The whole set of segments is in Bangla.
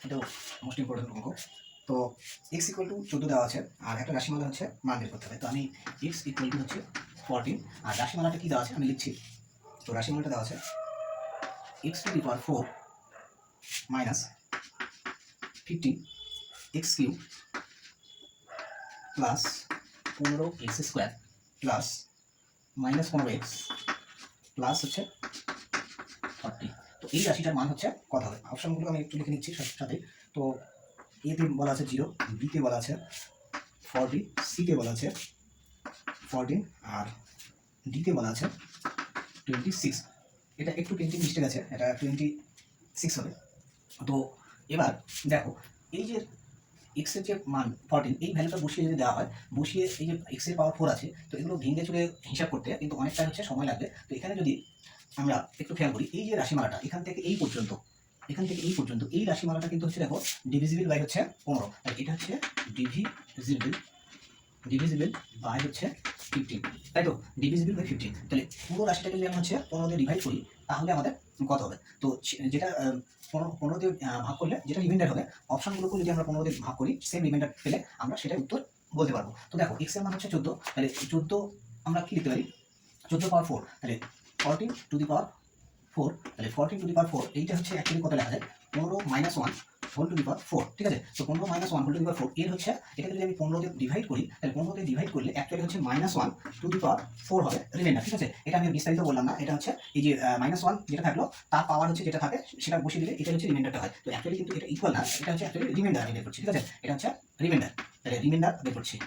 এটাও মোস্ট ইম্পর্টেন্ট অঙ্ক। তো x ইকুয়াল টু 14 দেওয়া আছে, আর একটা রাশিমালা হচ্ছে মান বের করতে হবে। তো আমি x ইকুয়াল টু হচ্ছে 14, আর রাশিমালাটা কি দেওয়া আছে আমি লিখছি। তো রাশিমালাটা দেওয়া আছে x to the power 4 minus 15 x cube plus 15x square plus minus 15x plus হচ্ছে 40। তো এই রাশিটার মান হচ্ছে কত হবে? অপশনগুলো আমি একটু লিখে নিচ্ছি সাথে। তো এতে বলা আছে 0, বিতে বলা আছে 40, সিতে বলা আছে 14, আর ডিতে বলা আছে 26। এটা একটু প্রিন্টিং মিস্টেক আছে, এটা 26 হবে। তো এবার দেখো, এই যে x এর যে মান 14, এই ভ্যালুটা বসিয়ে যদি দেওয়া হয়, বসিয়ে এই যে x এর পাওয়ার 4 আছে, তো এগুলো ভেঙে চলে হিসাব করতে কিন্তু অনেকটা হচ্ছে সময় লাগবে। তো এখানে যদি আমরা একটু খেয়াল করি, এই যে রাশিমালাটা এখান থেকে এই পর্যন্ত, এই রাশিমালাটা কিন্তু হচ্ছে দেখো ডিভিজিবল বাই হচ্ছে 15, আর এটা হচ্ছে ডিভিজিবল বাই হচ্ছে 15, তাই তো? ডিভিজিবল বাই 15, তাহলে পুরো রাশিটাকে যদি আমি হচ্ছে 15 দিয়ে ডিভাইড করি তাহলে আমাদের কত হবে? তো যেটা 15 দিয়ে ভাগ করলে যেটা রিমাইন্ডার হবে, অপশনগুলোকে যদি আমরা 15 দিয়ে ভাগ করি, সেম রিমাইন্ডার পেলে আমরা সেটাই উত্তর বলতে পারবো। তো দেখো x এর মান হচ্ছে 14, তাহলে 14 আমরা কি লিখতে পারি? 14 পাওয়ার 4, তাহলে 14 টু দি পাওয়ার 4, তাহলে 14 টু দি পাওয়ার 4 এইটা হচ্ছে অ্যাকচুয়ালি কত লেখা যায়? 15 মাইনাস 1 হোল টু দি পাওয়ার 4, ঠিক আছে? তো 15 মাইনাস 1 হোল টু দি পাওয়ার 4 এর হচ্ছে, এটাকে যদি আমি 15 দিয়ে ডিভাইড করি, তাহলে 15 দিয়ে ডিভাইড করলে অ্যাকচুয়ালি হচ্ছে মাইনাস 1 টু দি পাওয়ার 4 হবে রিমাইন্ডার, ঠিক আছে? এটা আমি বিস্তারিত বললাম না, এটা হচ্ছে এই যে মাইনাস 1 যেটা থাকলো তার পাওয়ার হচ্ছে যেটা থাকে সেটা বসিয়ে দিলে এটা হচ্ছে রিমাইন্ডারটা হয়। তো অ্যাকচুয়ালি কিন্তু এটা ইকুয়াল না, এটা হচ্ছে অ্যাকচুয়ালি রিমাইন্ডার আমি বের করছি, ঠিক আছে? এটা হচ্ছে রিমাইন্ডার, তাহলে রিমাইন্ডার বের করছি।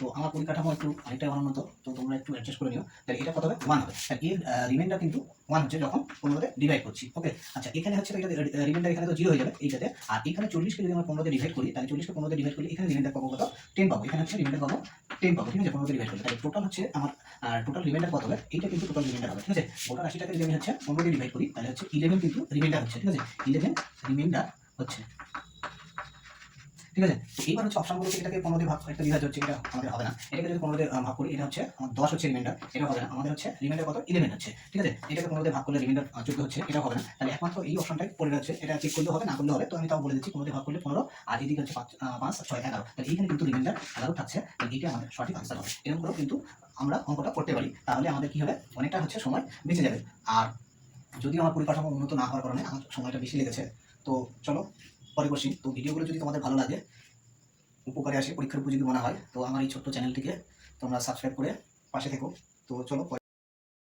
তো আমার পরিকাঠামো একটু অনেকটাই অনুন্নত, তো তোমরা একটু অ্যাডজাস্ট করে নিও। তাহলে এটা কত হবে? 1 হবে। আর এর রিমাইন্ডার কিন্তু 1 হচ্ছে যখন 15 দিয়ে ডিভাইড করছি, ওকে? আচ্ছা, এখানে হচ্ছে এটা রিমাইন্ডার এখানে তো 0 হয়ে যাবে এইটাতে, আর এখানে 40 কে যদি আমরা 15 দিয়ে ডিভাইড করি, তাহলে 40 কে 15 দিয়ে ডিভাইড করলে এখানে রিমাইন্ডার পাবো কত? 10 পাবো। এখানে হচ্ছে রিমাইন্ডার পাবো 10 পাবো, ঠিক আছে? 15 দিয়ে ডিভাইড করলে তাহলে টোটাল হচ্ছে আমার টোটাল রিমাইন্ডার কত হবে? এইটা কিন্তু টোটাল রিমাইন্ডার হবে, ঠিক আছে? গোটা রাশিটাকে যদি আমি হচ্ছে 15 দিয়ে ডিভাইড করি, তাহলে হচ্ছে 11 কিন্তু রিমাইন্ডার হচ্ছে, ঠিক আছে? 11 রিমাইন্ডার হচ্ছে, ঠিক আছে? তো এইবার হচ্ছে অপশনগুলোকে এটাকে 15 দিয়ে ভাগ, একটা বিভাজ্য হচ্ছে, এটা আমাদের হবে না। এটাকে যদি 15 দিয়ে ভাগ করি, এটা হচ্ছে আমার 10 হচ্ছে রিমাইন্ডার, এটা হবে না। আমাদের হচ্ছে রিমাইন্ডার কত? 11 হচ্ছে, ঠিক আছে? এটাকে 15 দিয়ে ভাগ করলে রিমাইন্ডার 14 হচ্ছে, এটা হবে না। তাহলে একমাত্র এই অপশনটাই পড়ে রয়েছে, এটা চেক করলে হবে, না করলে হবে। তো আমি তাও বলে দিচ্ছি, 15 দিয়ে ভাগ করলে 15, আর এদিকে হচ্ছে 5 6 11, তাহলে এইখানে কিন্তু রিমাইন্ডার 11 থাকছে, তাহলে এইটা আমাদের সঠিক আনসার হবে। এরকম করেও কিন্তু আমরা অঙ্কটা করতে পারি, তাহলে আমাদের কি হবে? অনেকটা হচ্ছে সময় বেঁচে যাবে। আর যদি আমার পরিকাঠামো উন্নত না হওয়ার কারণে আমার সময়টা বেশি লেগেছে, তো চলো পরে বসি। তো ভিডিওগুলো যদি তোমাদের ভালো লাগে, উপকারে আসে, পরীক্ষার উপযোগী মনে হয়, তো আমার এই ছোট্ট চ্যানেলটিকে তোমরা সাবস্ক্রাইব করে পাশে থেকো। তো চলো।